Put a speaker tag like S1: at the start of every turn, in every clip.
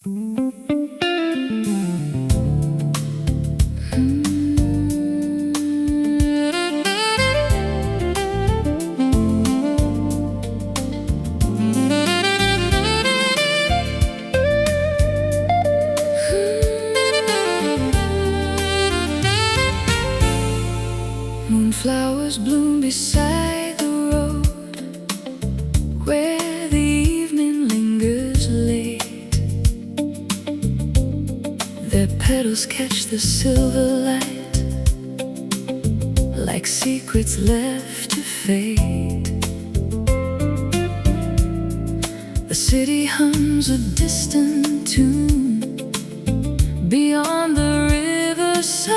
S1: Moonflowers bloom beside the road, where the evening lingers late. Their petals catch the silver light, like secrets left to fade. The city hums a distant tune beyond the riverside,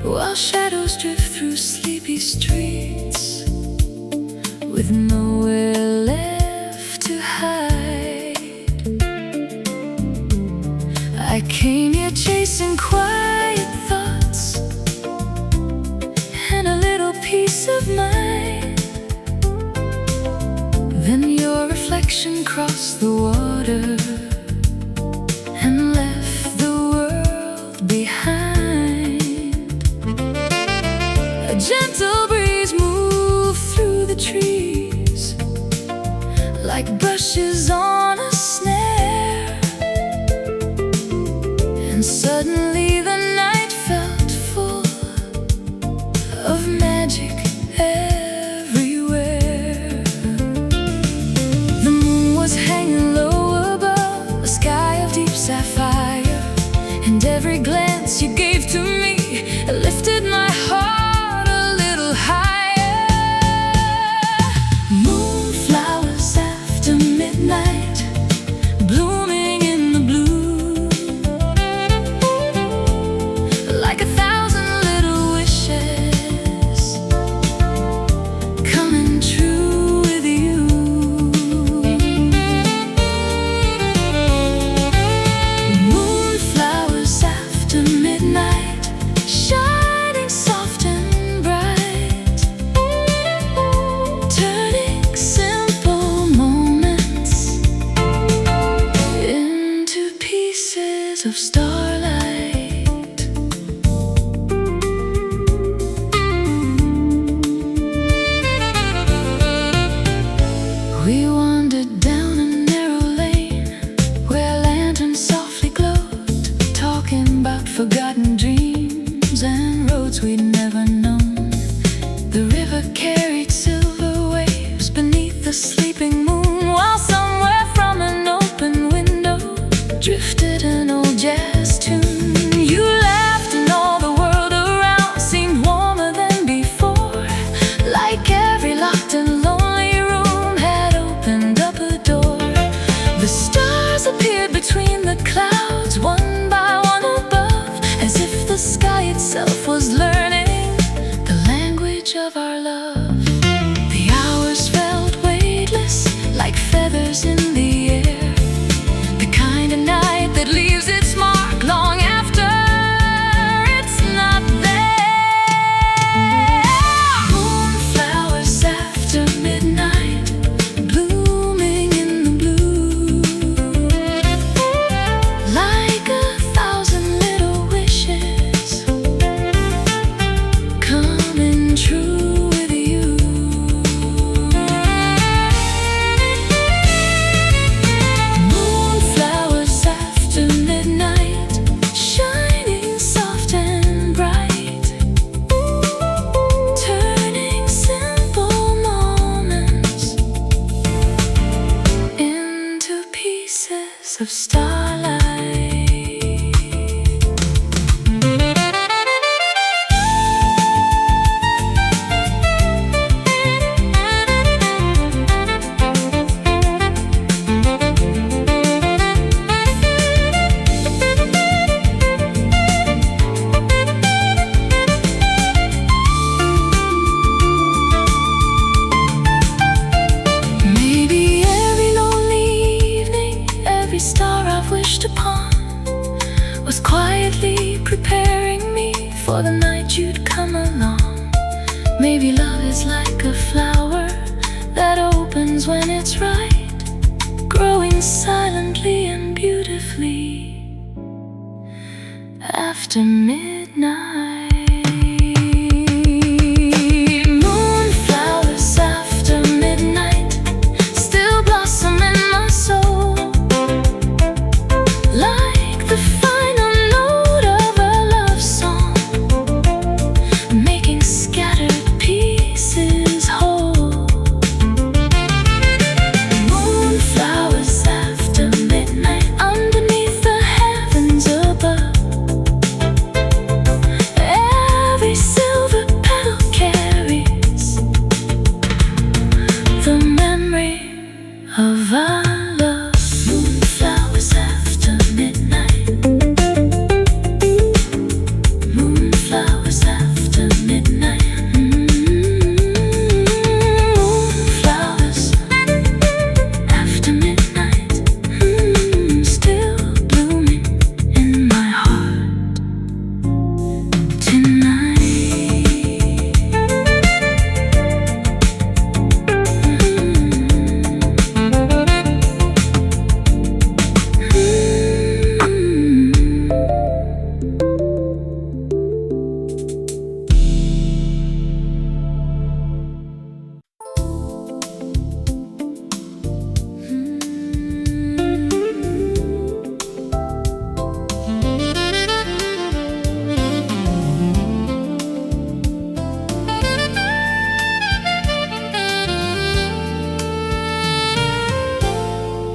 S1: while shadows drift through sleepy streets with nowhere left to hide. I came here chasing quiet thoughts and a little peace of mind. Then your reflection crossed the water and left the world behind. A gentle breeze moved through the trees like brushes on a snare, and suddenly the night felt full of magic everywhere. The moon was hanging low above a sky of deep sapphire, and every glance you gave to me lifted my heart a little higher. Moonflowers after midnight, blooming in the blue, like 1,000 little wishes coming true with you. Moonflowers after midnight, shining soft and bright, turning simple moments into pieces of starlight. We wandered down a narrow lane where lanterns softly glowed, talking about forgotten dreams and roads we'd never known. The river carried silver waves beneath the sleeping moon, while somewhere from an open window drifted an old jazz tune. You laughed and all the world around seemed warmer than before, like every locked and lonely room had opened up a door. The stars appeared between the clouds, one by one above, as if the sky itself was learning the language of our love. The hours felt weightless, like feathers in the air, the kind of night that leaves its mark long after it's not there. Moonflowers after midnight, blooming in the blue, like 1,000 little wishes coming true with you. Moonflowers after midnight, shining soft and bright, turning simple moments into pieces of starlight. Maybe every lonely evening, every star I've wished upon was quietly preparing me for the night you'd come along. Maybe love is like a flower that opens when it's right, growing silently and beautifully after midnight. Moonflowers after midnight still blossom in my soul, like the final note of a love song, making scattered pieces whole. Moonflowers after midnight underneath the heavens above. Every silver petal carries the memory of our love. Moonflowers after midnight. Moonflowers after midnight. Moonflowers after midnight. Still blooming in my heart tonight.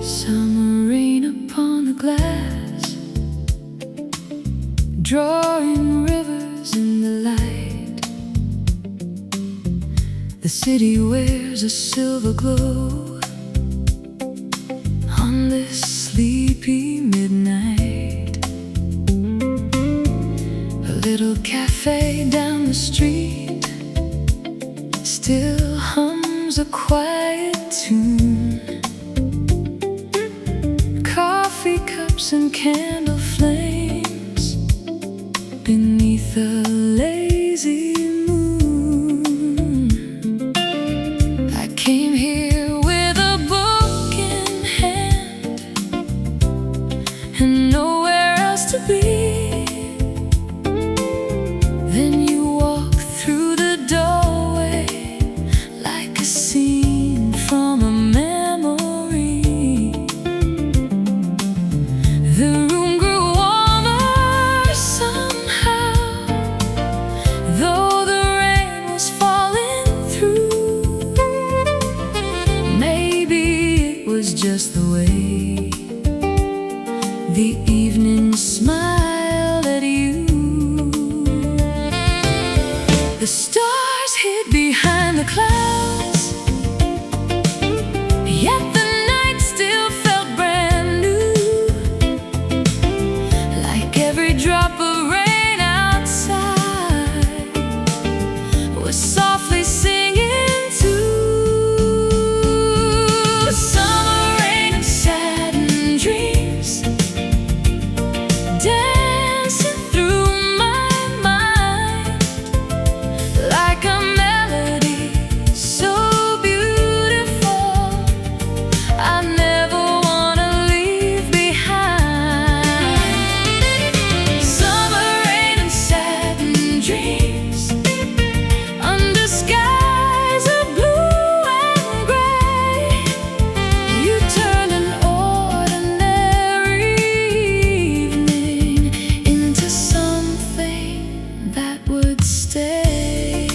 S1: Summer rain upon the glass, drawing rivers in the light. The city wears a silver glow on this sleepy midnight. A little cafe down the street still hums a quiet tune. Coffee cups and candle flames beneath a lazy moon. I came here with a book in hand and nowhere else to be. Then you walk through the doorway like a scene from a memory. The room grew warmer somehow, though the rain was falling through. Maybe it was just the way the evening smiled at you. The stars hid behind the clouds, yet the night still felt brand new. Like every drop of rain outside was softly singing too. Summer rain and saddened dreams dancing through my mind like a melody so beautiful I never wanna leave behind. Summer rain and saddened dreams under skies of blue and gray. You turn an ordinary evening into something that would stay.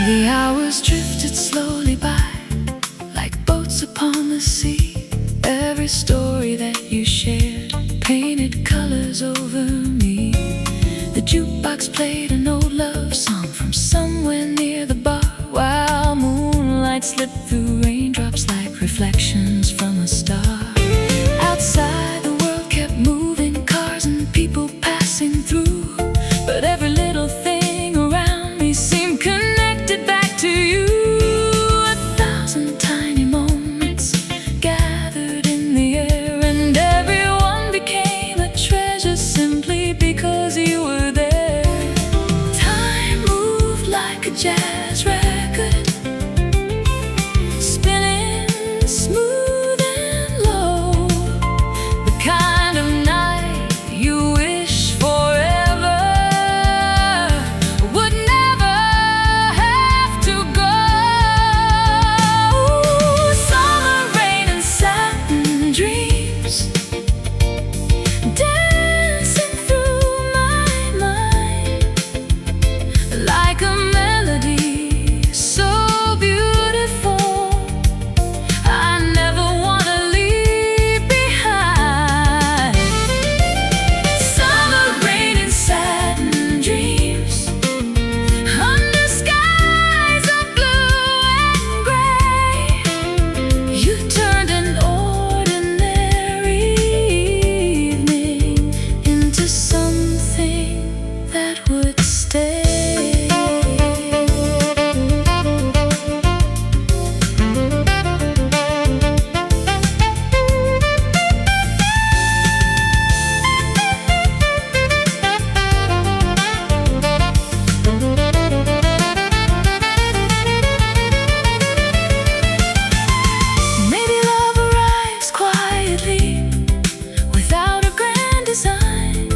S1: The hours drifted slowly by like boats upon the sea. Every story that you shared painted colors over me. The jukebox played an old love song from somewhere near the bar, while moonlight slipped through raindrops like reflections from a star. Outside the world kept moving, cars and people passing through, but every little thing around me seemed connected back to you. A thousand tiny moments gathered in the air, and everyone became a treasure simply because you were there. Time stay. Maybe love arrives quietly without a grand design.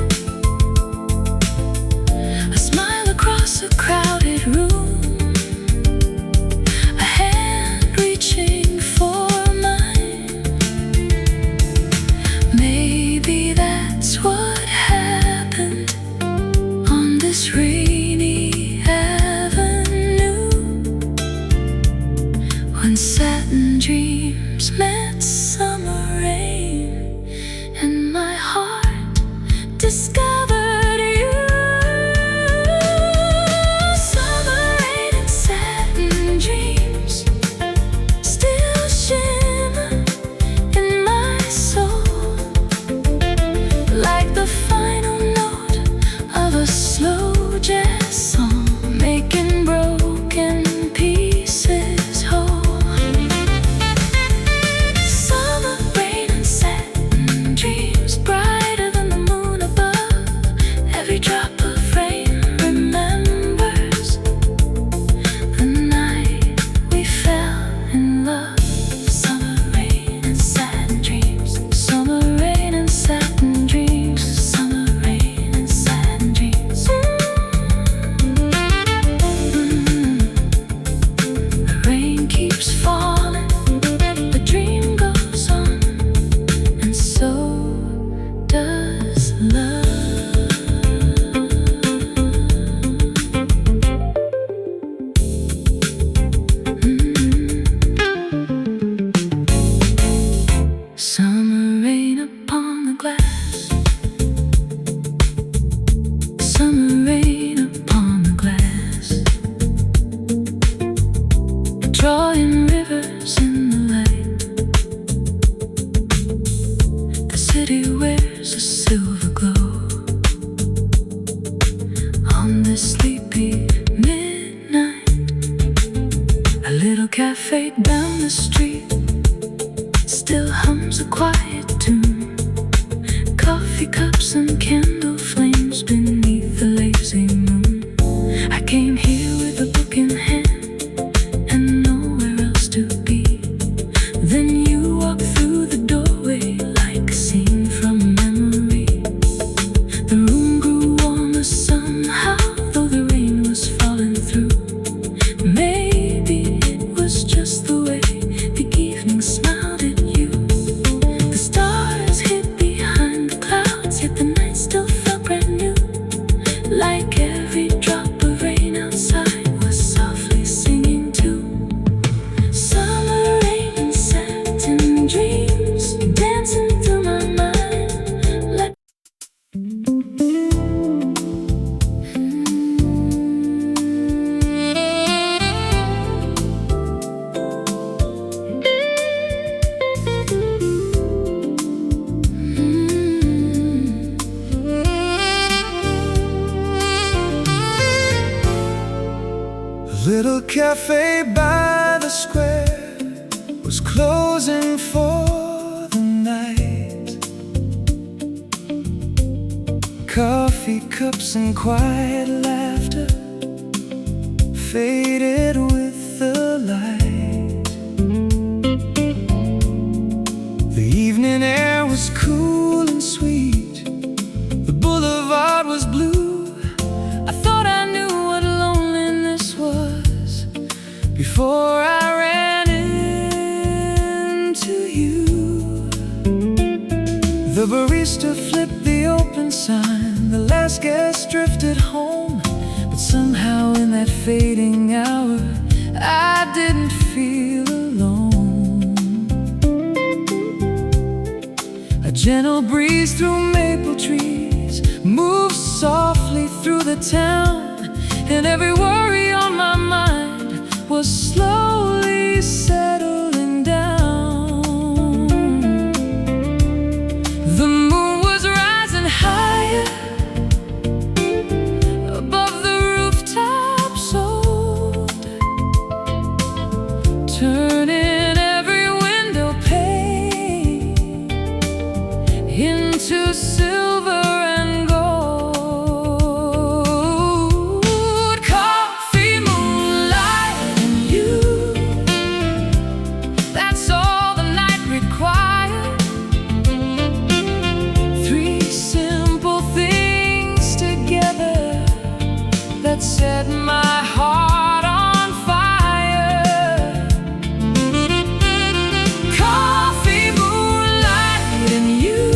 S1: A smile across a crowded room, a hand reaching for mine. Maybe that's what happened on this rainy avenue, when satin dreams met summer rain, and my heart discovered you. Summer rain and satin dreams still shimmer in my soul, like the final note of a slow jazz song, making broken pieces whole. Summer rain and satin dreams, brighter than the moon above. Every drop of rain remembers the night we fell in love. Summer rain and satin dreams, summer rain and satin dreams, summer rain and satin dreams. The rain keeps falling, the dream goes on, and so does love. Summer rain upon the glass, summer rain upon the glass, drawing rivers in the light. The city wears a silver glow on this sleepy midnight. A little cafe down the street still hums a quiet tune. Coffee cups and candle flames beneath the lazy moon. I came here with a book in hand and nowhere else to be. Then you walked through the doorway like a scene from a memory. The room grew warmer somehow, though the rain was falling through. Maybe it was just the way the evening smiled at you. The stars hid behind the clouds, yet the night still felt brand new. Like every drop of rain outside was softly singing too. Summer rain and satin dreams dancing through my mind like
S2: A little cafe by the square was closing for the night. Coffee cups and quiet laughter faded with the light. The evening air was cool and sweet. The boulevard was blue. I thought I knew what loneliness was before I ran into you. The barista flipped the open sign. The last guest drifted home, but somehow in that fading hour I didn't feel alone. A gentle breeze through maple trees moved softly through the town, and every worry on my mind was slowly settling down. The moon was rising higher above the that set my heart on fire. Coffee, moonlight, and you,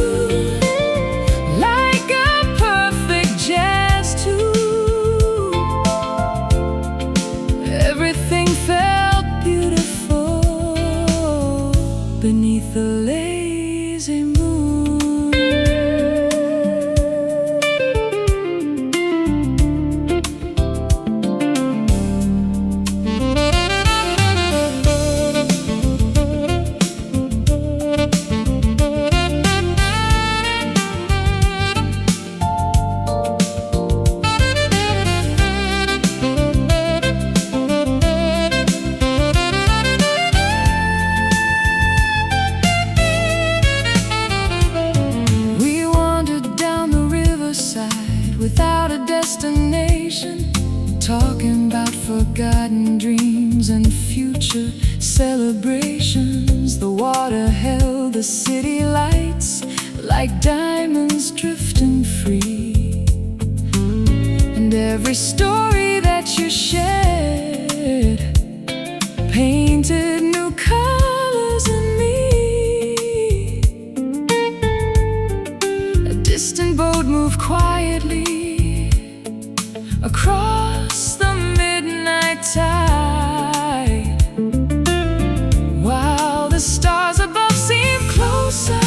S2: like a perfect jazz tune. Everything felt beautiful beneath the lazy moon. Without a destination, talking about forgotten dreams and future celebrations. The water held the city lights like diamonds drifting free, and every story that you shared painted new colors in me. A distant boat moved quietly across the midnight tide, while the stars above seemed closer.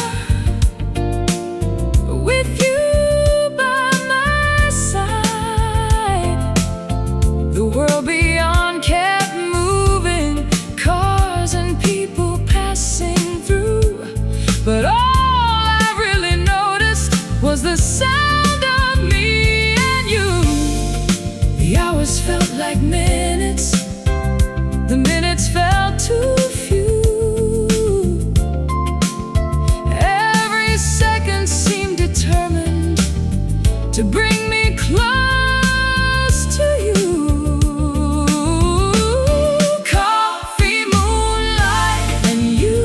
S2: With you by my side, the world beyond kept moving, cars and people passing through. But all I really noticed was the sound of me and you. The hours felt like minutes, the minutes felt too few. Every second seemed determined to bring me close to you. Coffee, moonlight, and you,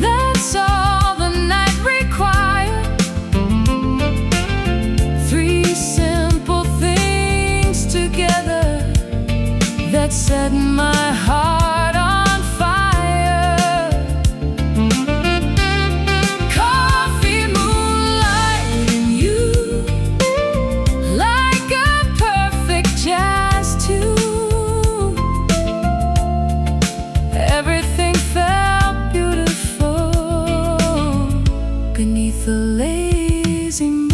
S2: that's all the night required. Three simple things together that set my heart on fire. Coffee, moonlight, and you, like a perfect jazz tune. Everything felt beautiful beneath the lazy moon.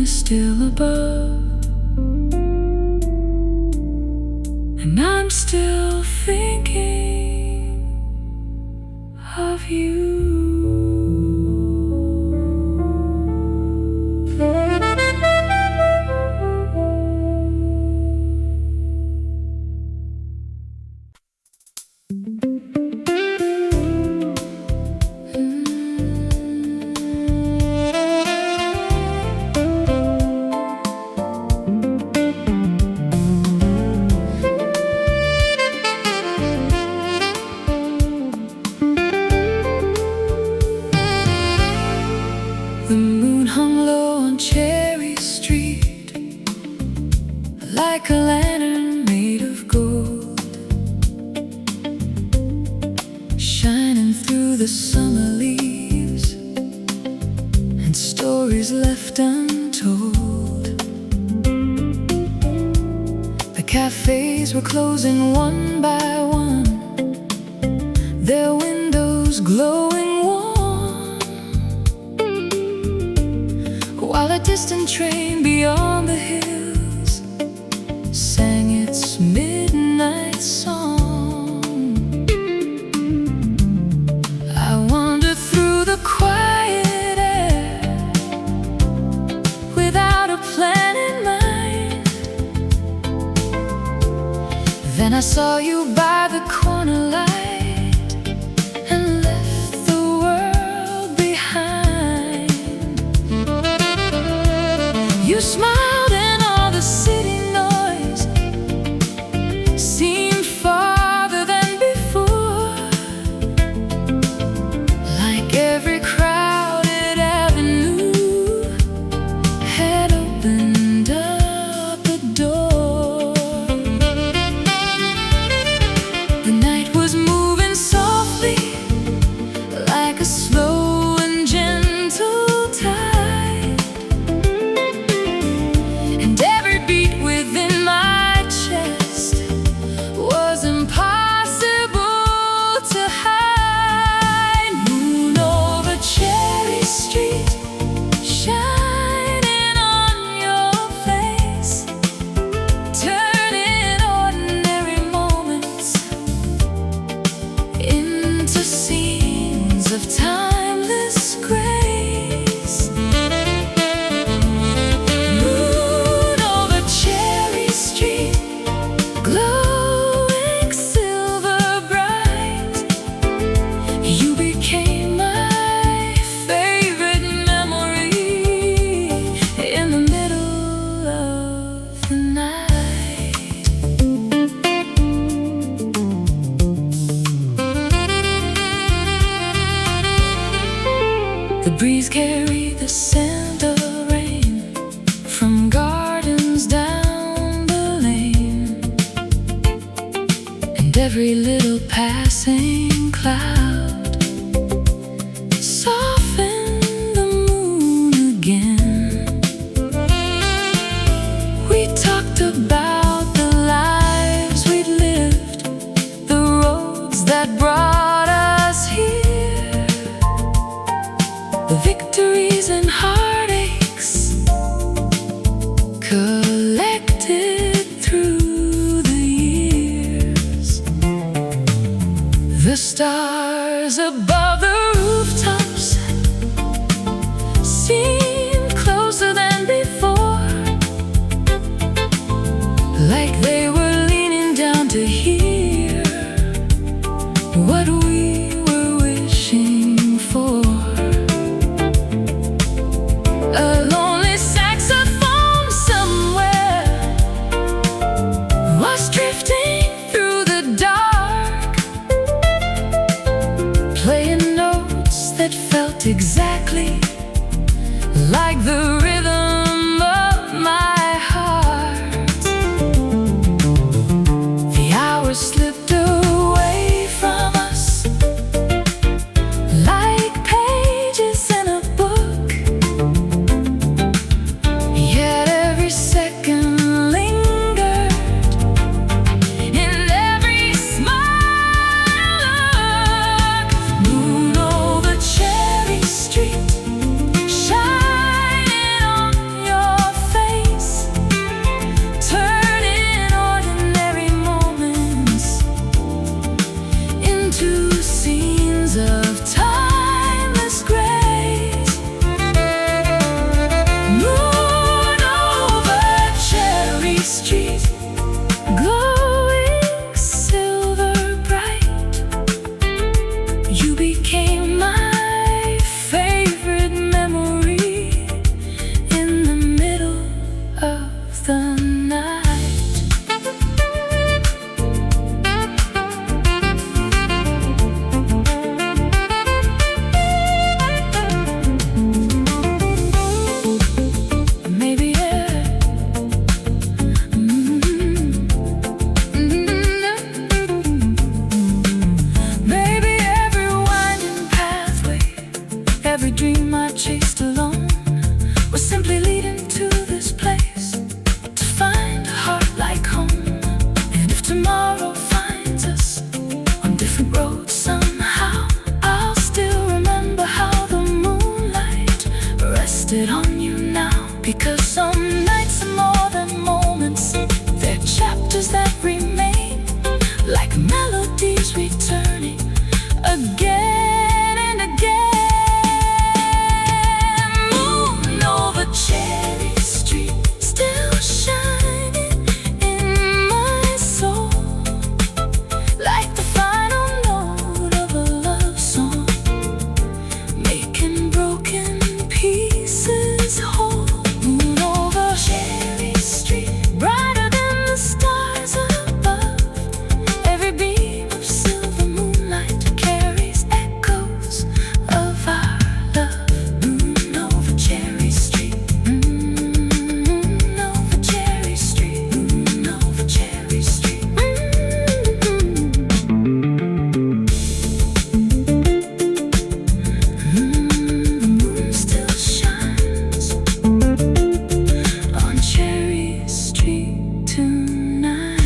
S1: is still above, and I'm still thinking of you. The moon hung low on Cherry Street, like a lantern made of gold, shining through the summer leaves and stories left untold. The cafes were closing one by one, their windows glowing warm, while a distant train beyond the hills sang its midnight song. I wandered through the quiet air without a plan in mind. Then I saw you by the corner light and left the world behind. You smiled and all the city noise seemed farther than before, like every crowded avenue had opened up a door. The night was moving softly, like a slow and gentle tide, and every beat within my chest was impossible to hide. Moon over Cherry Street, shining on your face, turning ordinary moments into scenes of timeless grace. Moon over Cherry Street, glowing silver bright, you became my favorite memory in the middle of the night. The breeze carried the scent of rain from gardens down the lane, and every little passing cloud softened the moon again. We talked about the lives we'd lived, the roads that brought us here, the victories and heartaches collected through the years. The stars above the rooftops seemed closer than before, like they were leaning down to hear what we were wishing for. A lonely saxophone somewhere was drifting through the dark, nights are more than moments. They're chapters that remain, like melodies returning again and again. Moon over Cherry Street, still shining in my soul, like the final note of a love song, making broken pieces whole. Moon over Cherry Street, brighter than the stars above. Every beam of silver moonlight carries echoes of our love. Moon over Cherry Street, moon over Cherry Street, moon over Cherry Street. The moon still shines on Cherry Street tonight.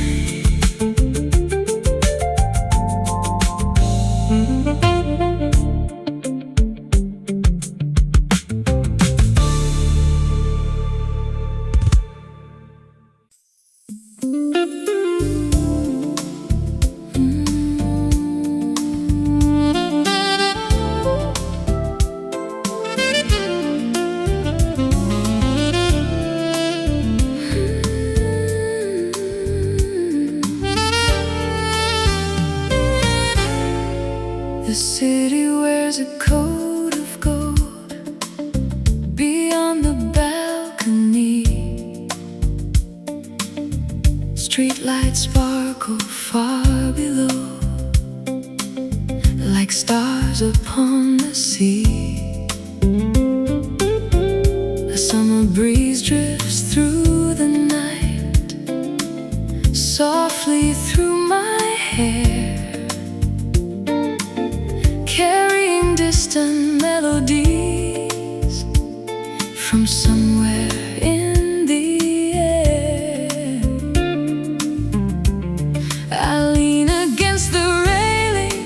S1: The city wears a coat of gold beyond the balcony. Streetlights sparkle far below, like stars upon the sea. A summer breeze drifts through the night, softly through my hair, carrying distant melodies from somewhere in the air. I lean against the railing,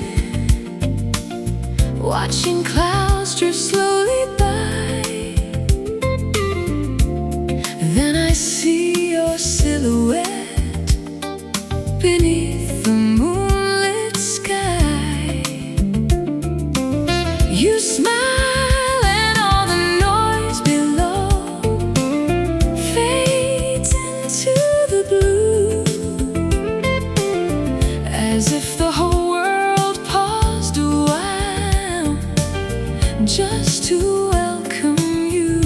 S1: watching clouds drift slowly by. Then I see your silhouette beneath the moonlit sky. You smile and all the noise below fades into the blue, as if the whole world paused a while just to welcome you.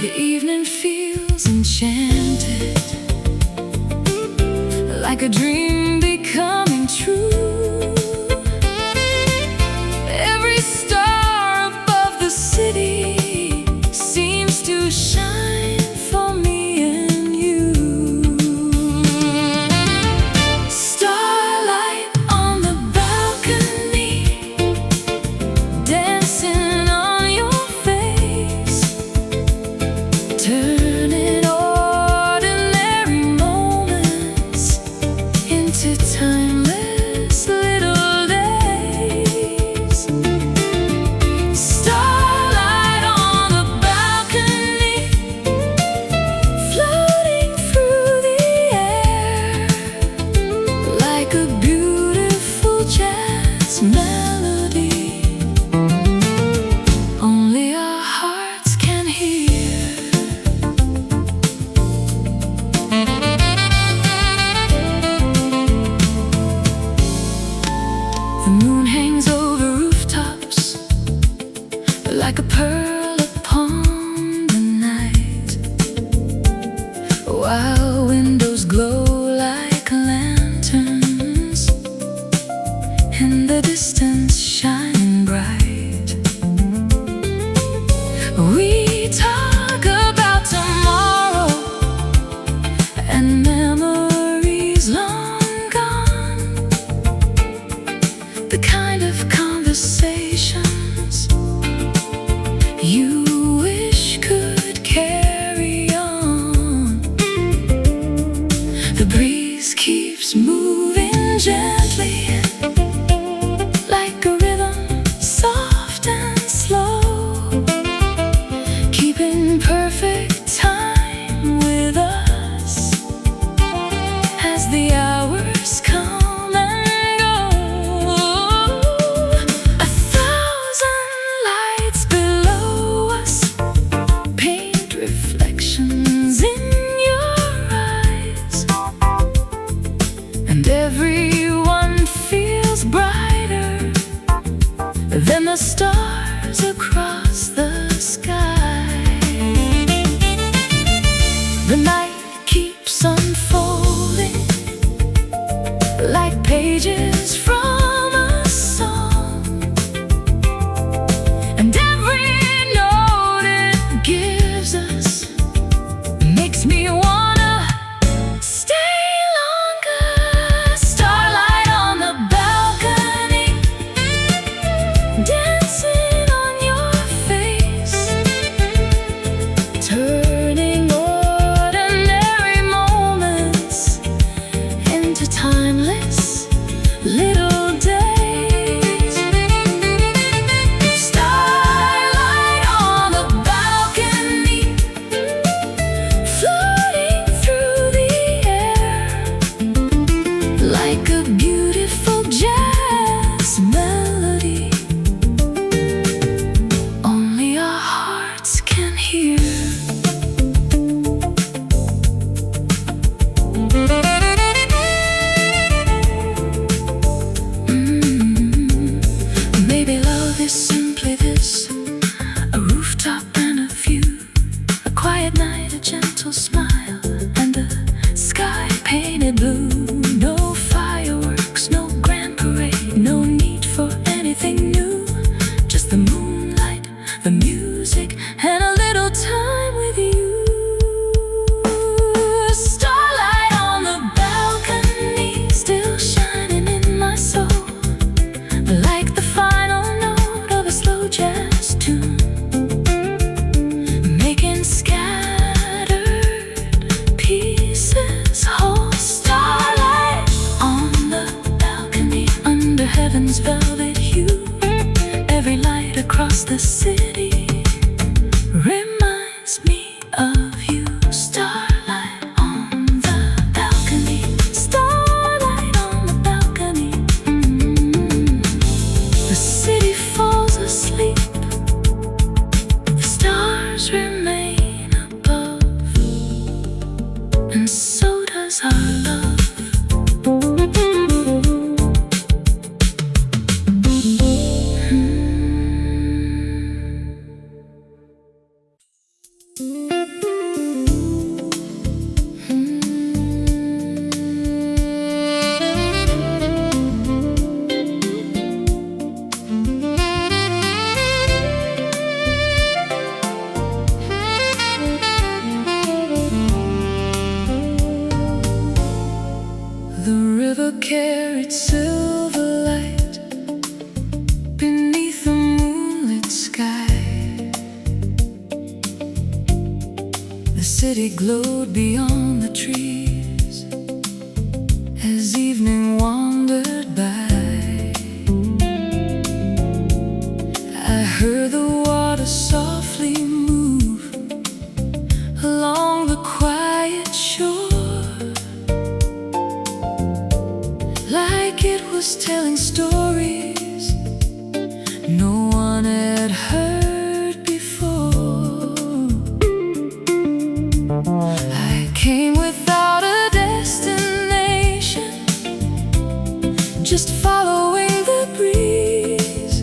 S1: The evening feels enchanted, like a dream becoming true. Every star above the city seems to shine for me and you. Starlight on the balcony, dancing on your face, turning ordinary moments perfect time with us as the hours come and go. 1,000 lights below us paint reflections in your eyes, and everyone feels brighter than the stars across the sky. The night keeps unfolding like pages from a song, and every note it gives us makes me wanna stay longer. Starlight on the balcony, dancing on your face, turning ordinary moments into timeless little days. Starlight on the balcony, floating through the air like a beautiful jazz melody only our hearts can hear. Maybe love is simply this: a rooftop and a view, a quiet night, a gentle smile, and the sky painted blue. No fireworks, no grand parade, no need for anything new, just the moonlight, the music, and a little time with you. Starlight on the balcony, still shining in my soul like the final note of a slow jazz tune, making scattered pieces whole. Starlight on the balcony, under heaven's velvet hue, every light across the city reminds me of you. Starlight on the balcony, starlight on the balcony. The city falls asleep, the stars remain above, and so does our love. The river carried silver light beneath the moonlit sky. The city glowed beyond the trees as evening wandered by. I heard the water softly move along the quiet shore, like it was telling stories no one had heard before. I came without a destination, just following the breeze.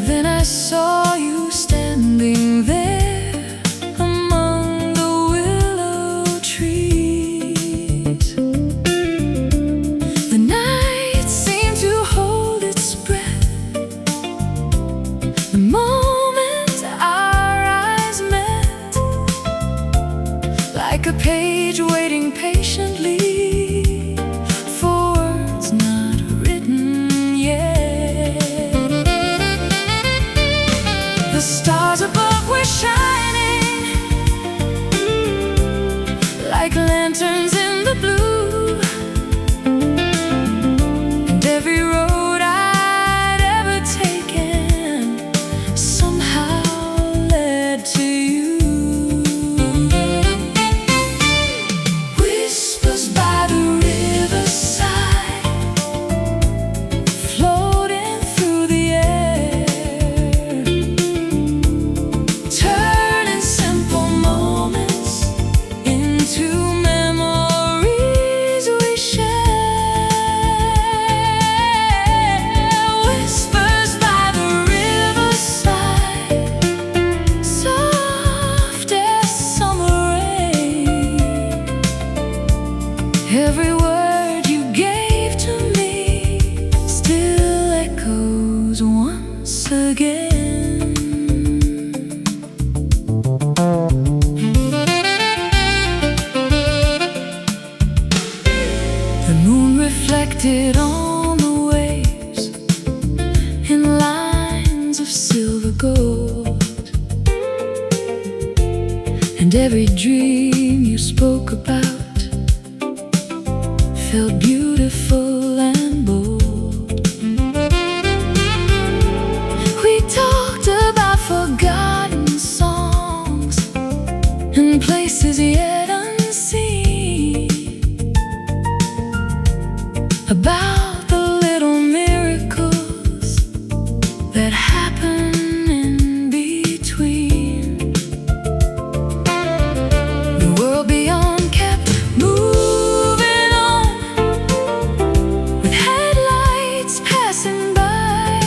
S1: Then I saw you standing there among the willow trees. The night seemed to hold its breath the moment our eyes met, like a page waiting patiently for words not written yet. The stars above were shining like lanterns in the blue, and every road I'd ever taken somehow led And every dream you spoke about felt beautiful and bold. We talked about forgotten songs and places yet unseen, about the little miracles that happen in between. The world beyond kept moving on, with headlights passing by,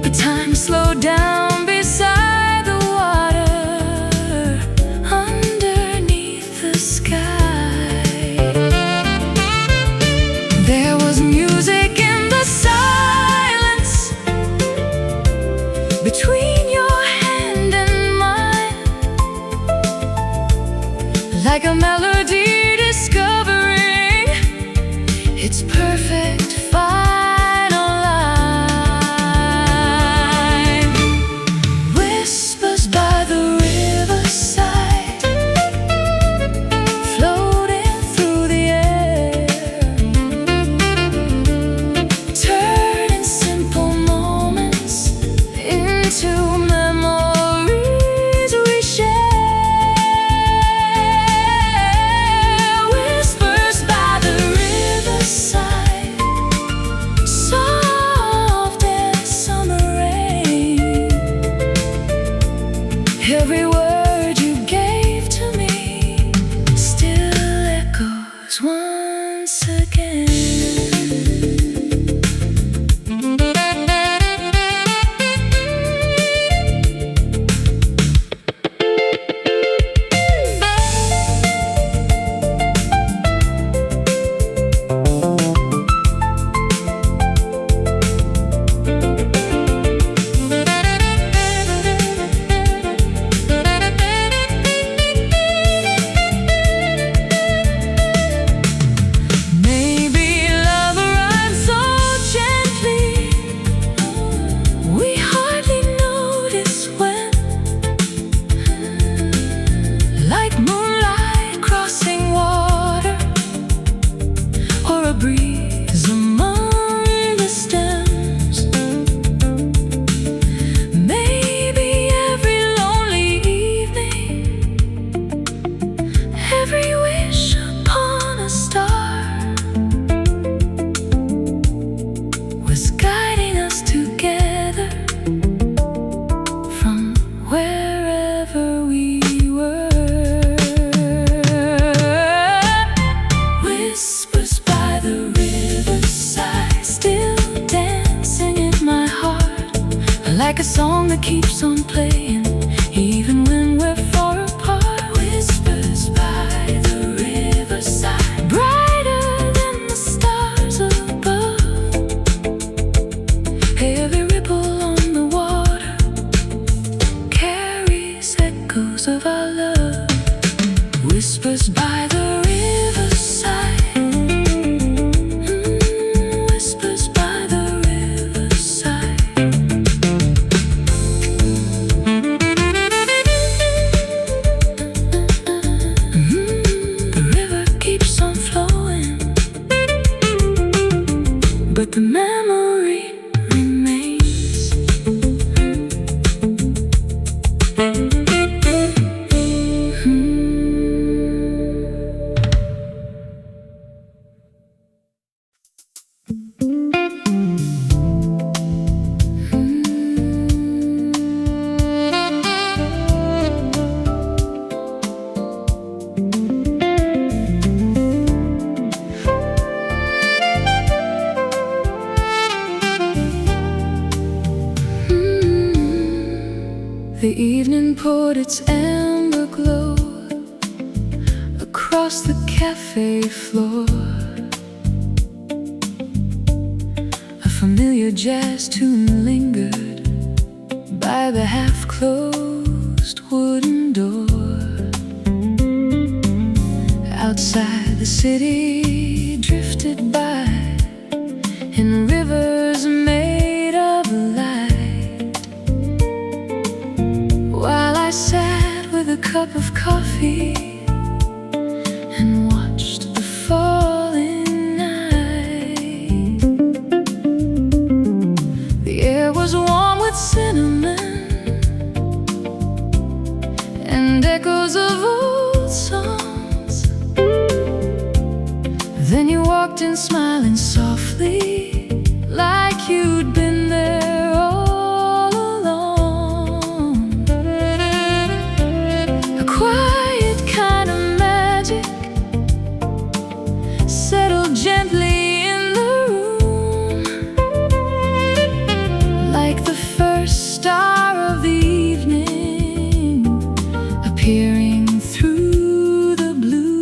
S1: but time slowed down beside the water, underneath the sky. There was music in the silence between your hand and mine, like a melody discovering its perfect final line. Whispers by the riverside, floating through the air, turning simple moments into memories we share. Whispers by the riverside, soft as summer rain. Every word you gave to me still echoes once again. Maybe love arrived so gently we hardly notice when, like moonlight crossing water, or a breeze among the stems. Maybe every lonely evening, every wish upon a star was guiding us together from wherever we were. Whispers by the riverside, still dancing in my heart, like a song that keeps on playing even when we're far apart. Whispers by the riverside, brighter than the stars above. Every ripple on the water carries echoes of our love. Whispers by the riverside, whispers by the riverside. The river keeps on flowing, but the memory remains. The evening poured its amber glow across the cafe floor. A familiar jazz tune lingered by the half-closed wooden door. Outside, the city drifted by in rivers made of light, while I sat cup of coffee and watched the falling night. The air was warm with cinnamon and echoes of old songs. Then you walked in smiling softly, like you'd been there all along. A quiet kind of magic settled gently in the room, like the first star of the evening appearing through the blue.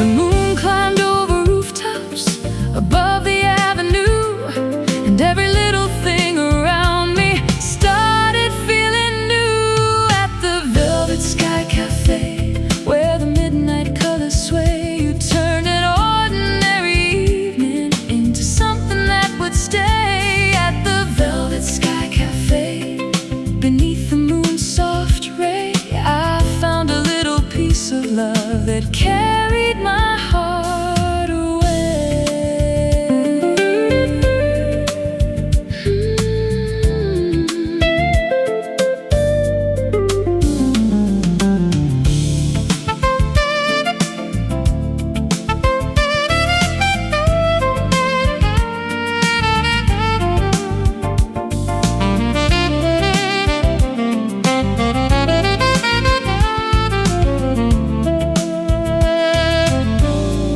S1: The moon climbed over rooftops above the avenue, and every little thing around me started feeling new. At the Velvet Sky Cafe, where the midnight colors sway, you turned an ordinary evening into something that would stay. At the Velvet Sky Cafe, beneath the moon's soft ray, I found a little piece of love that carried my heart away.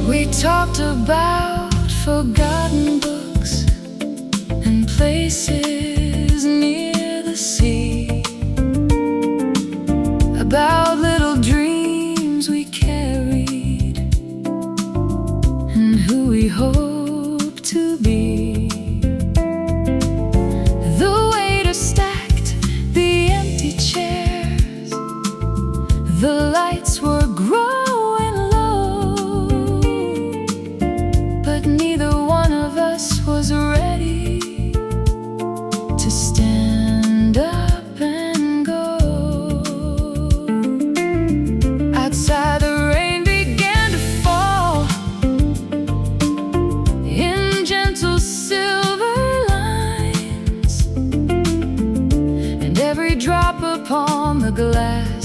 S1: We talked about forgotten books and places near the sea, about little dreams we carried and who we hope to be. The waiter stacked the empty chairs, the lights were growing low, but neither one of us was ready to stand up and go. Outside, the rain began to fall in gentle silver lines, and every drop upon the glass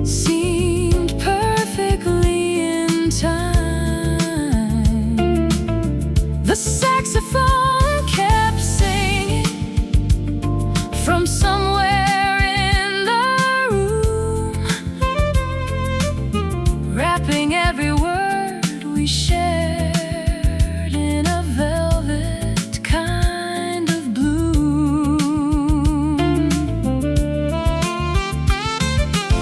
S1: seemed perfectly in time. The saxophone kept singing from somewhere in the room, wrapping every word we shared in a velvet kind of bloom.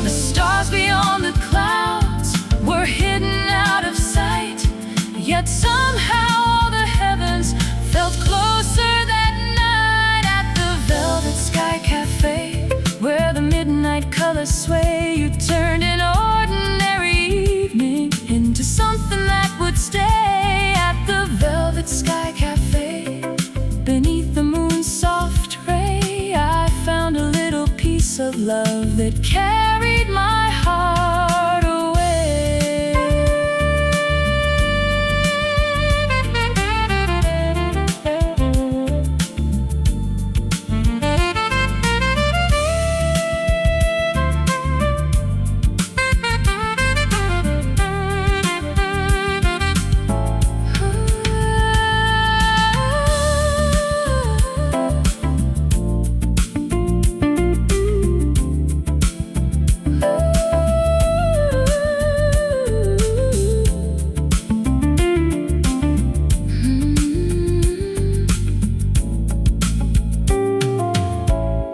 S1: The stars beyond the clouds were hidden out of sight, yet somehow all the heavens felt closer that night. At the Velvet Sky Cafe, where the midnight colors sway, you turned an ordinary evening into something that would stay. At the Velvet Sky Cafe, beneath the moon's soft ray, I found a little piece of love that carried my heart away.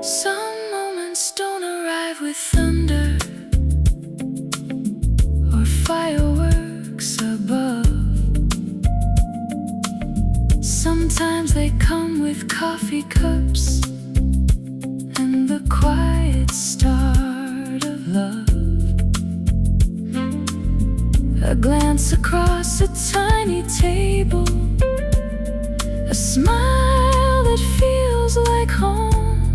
S1: Some moments don't arrive with thunder or fireworks above. Sometimes they come with coffee cups and the quiet start of love. A glance across a tiny table, a smile that feels like home.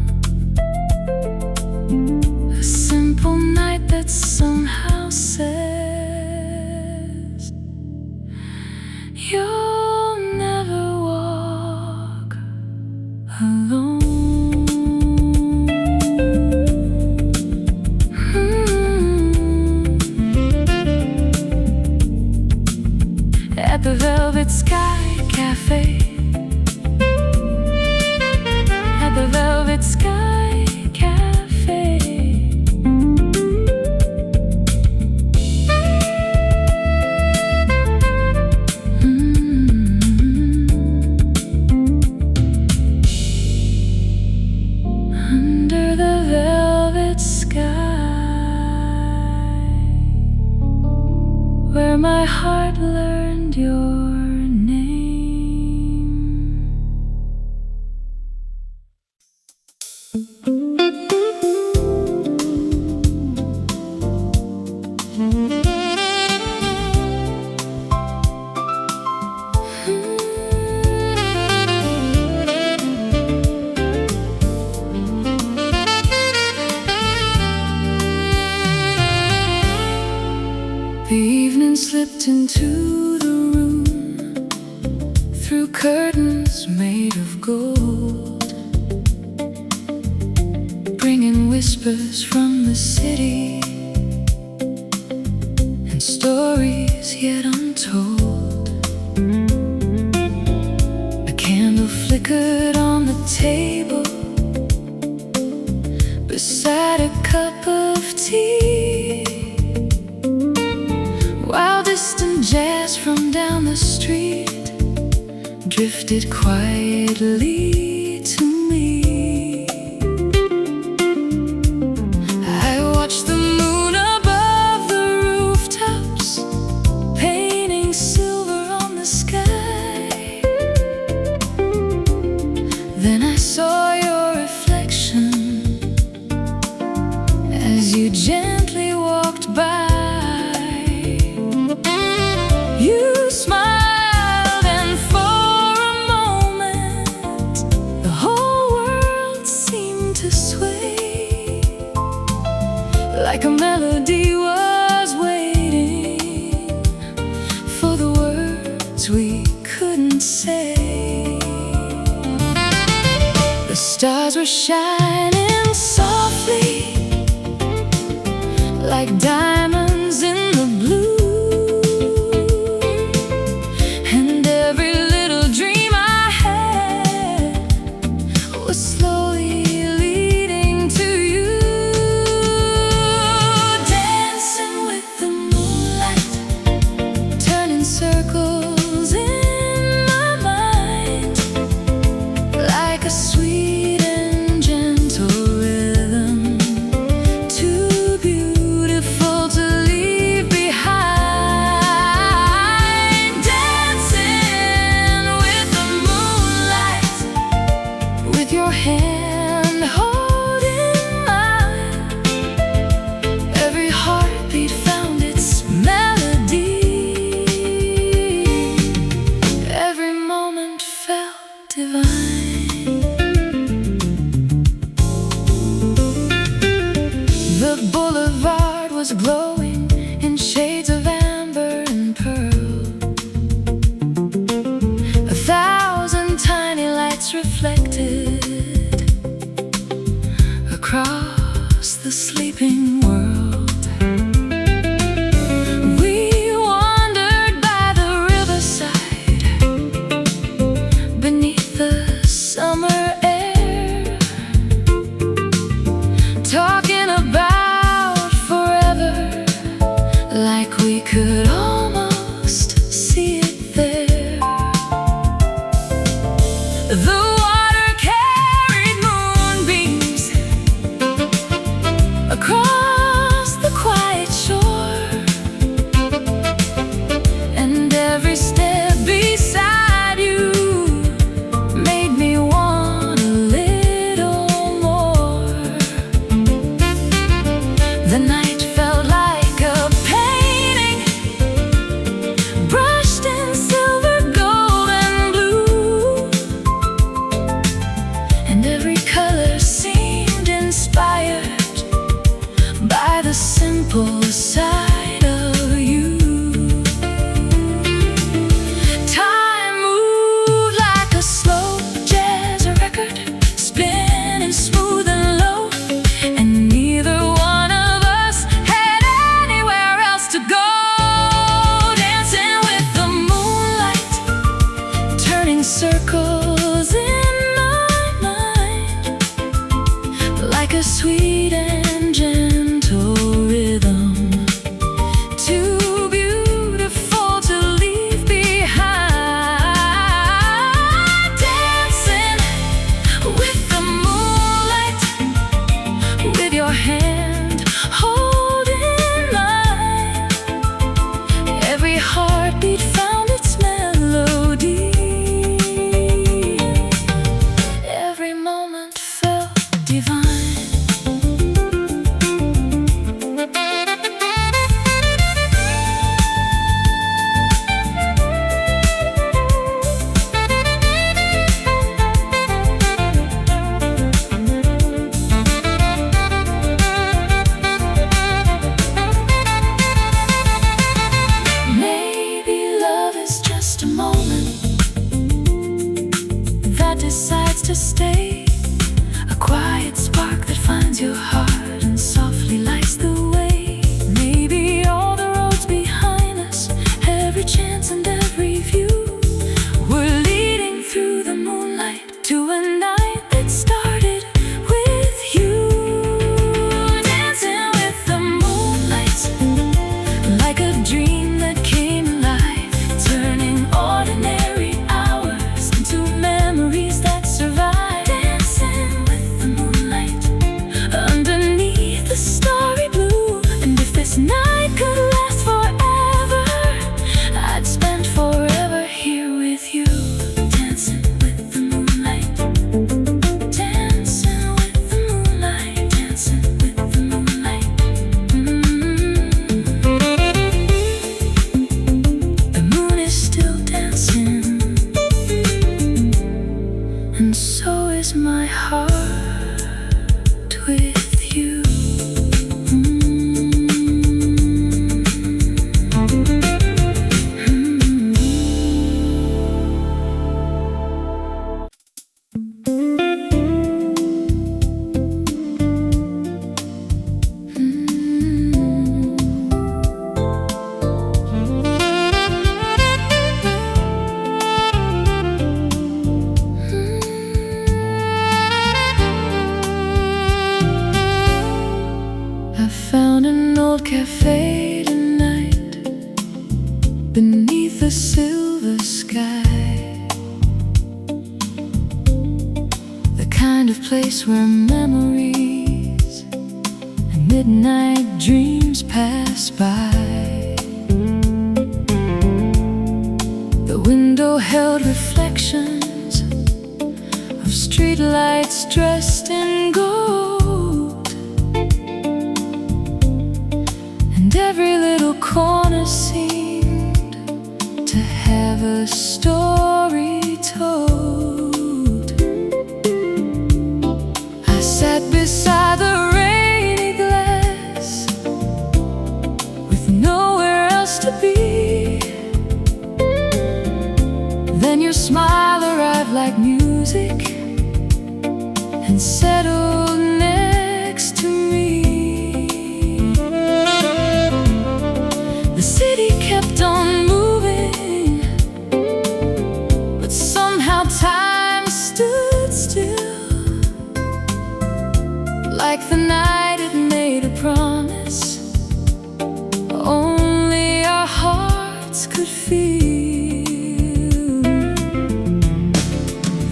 S1: curtains made of gold, bringing whispers from the city and stories yet untold. A candle flickered on the table beside a cup of tea, while distant jazz from down the street drifted quietly to me. I watched the moon above the rooftops, painting silver on the sky. Then I saw your reflection as you gently walked by. You smiled, and for a moment the whole world seemed to sway, like a melody was waiting for the words we couldn't say. The stars were shining softly like diamonds in the blue, and every little dream I had was slowly leading to you. Dancing with the moonlight, turning circles in my mind, like a sweet and gentle rhythm, too beautiful to leave behind. Dancing with the moonlight, with your hand holding mine, every heartbeat found its melody, every moment felt divine. The boulevard was glowing in shades of amber and pearl. 1,000 tiny lights reflected across the sleeping world. We wandered by the riverside beneath the summer air, talking about forever, like we could almost see it there. The water carried moonbeams across the quiet shore, and every step beside you made me want a little more. The night felt like a painting, brushed in silver, gold, and blue, to stay. A quiet spark that finds your heart and softly lights the way. Maybe all the roads behind us, every chance and every view, we're leading through the moonlight to a night that started with you. Dancing with the moonlight, like a dream that came alive, turning ordinary hours into memories that survive. Dancing with the moonlight underneath the starry blue. And if this night could last forever, I'd spend forever here with you. Dancing with the moonlight, dancing with the moonlight, dancing with the moonlight. The moon is still dancing, and so is my heart with you. I found an old cafe tonight beneath the silver sky, the kind of place where memories and midnight dreams pass by. The window held reflections of streetlights dressed in gold, and every little corner seemed to have a story told. I sat beside the rainy glass with nowhere else to be. Then your smile arrived like music and settled next to me. The city kept on moving, but somehow time stood still, like the night it made a promise only our hearts could feel.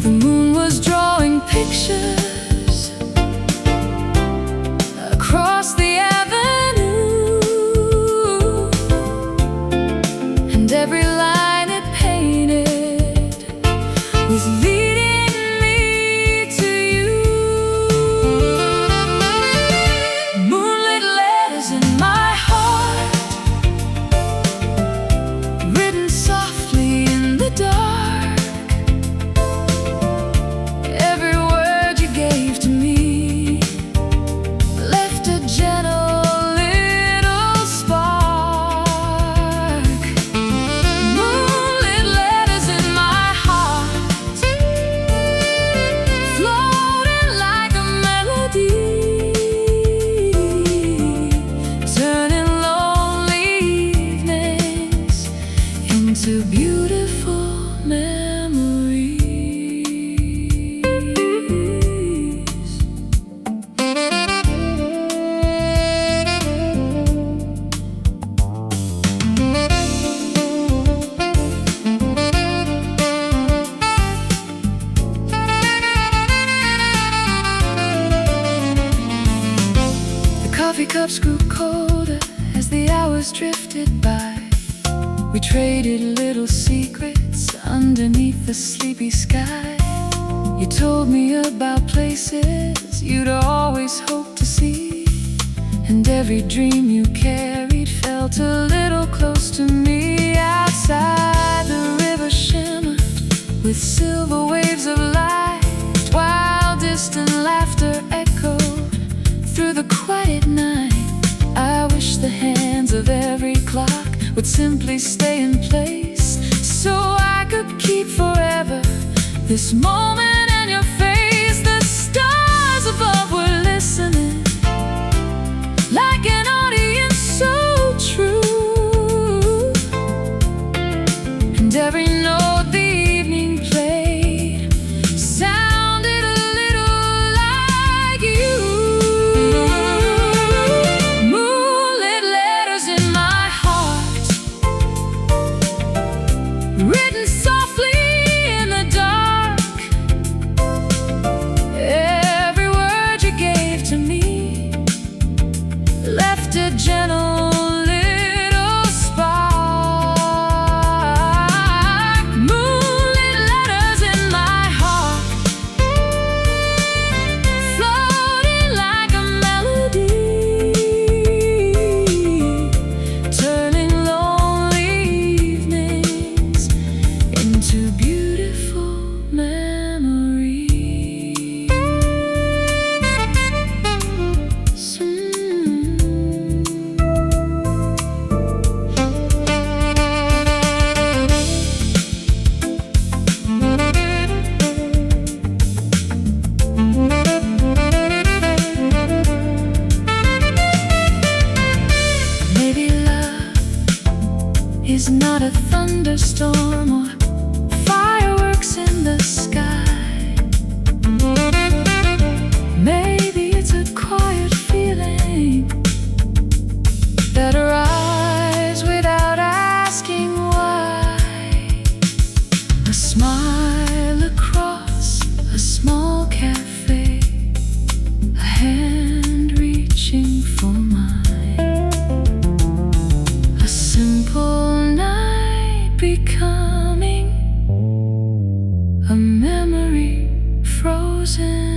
S1: The moon was drawing pictures across the avenue, and every line it painted was leading me to you. Moonlit letters in my heart, written softly in the dark. Every word you gave to me left a gentle little spark. Moonlit letters in my heart, floating like a melody, turning lonely evenings into beautiful memories. The coffee cups grew colder as the hours drifted by. We traded little secrets underneath the sleepy sky. You told me about places you'd always hoped to see, and every dream you carried felt a little close to me. Outside, the river shimmered with silver waves of light, while distant laughter echoed through the quiet night. I wish the hands of every clock would simply stay in place, so I could keep forever this moment in your face. storm or fireworks in the sky. Maybe it's a quiet feeling that arrives without asking why. A smile across a small cafe, a hand reaching for mine. A simple night becoming a memory frozen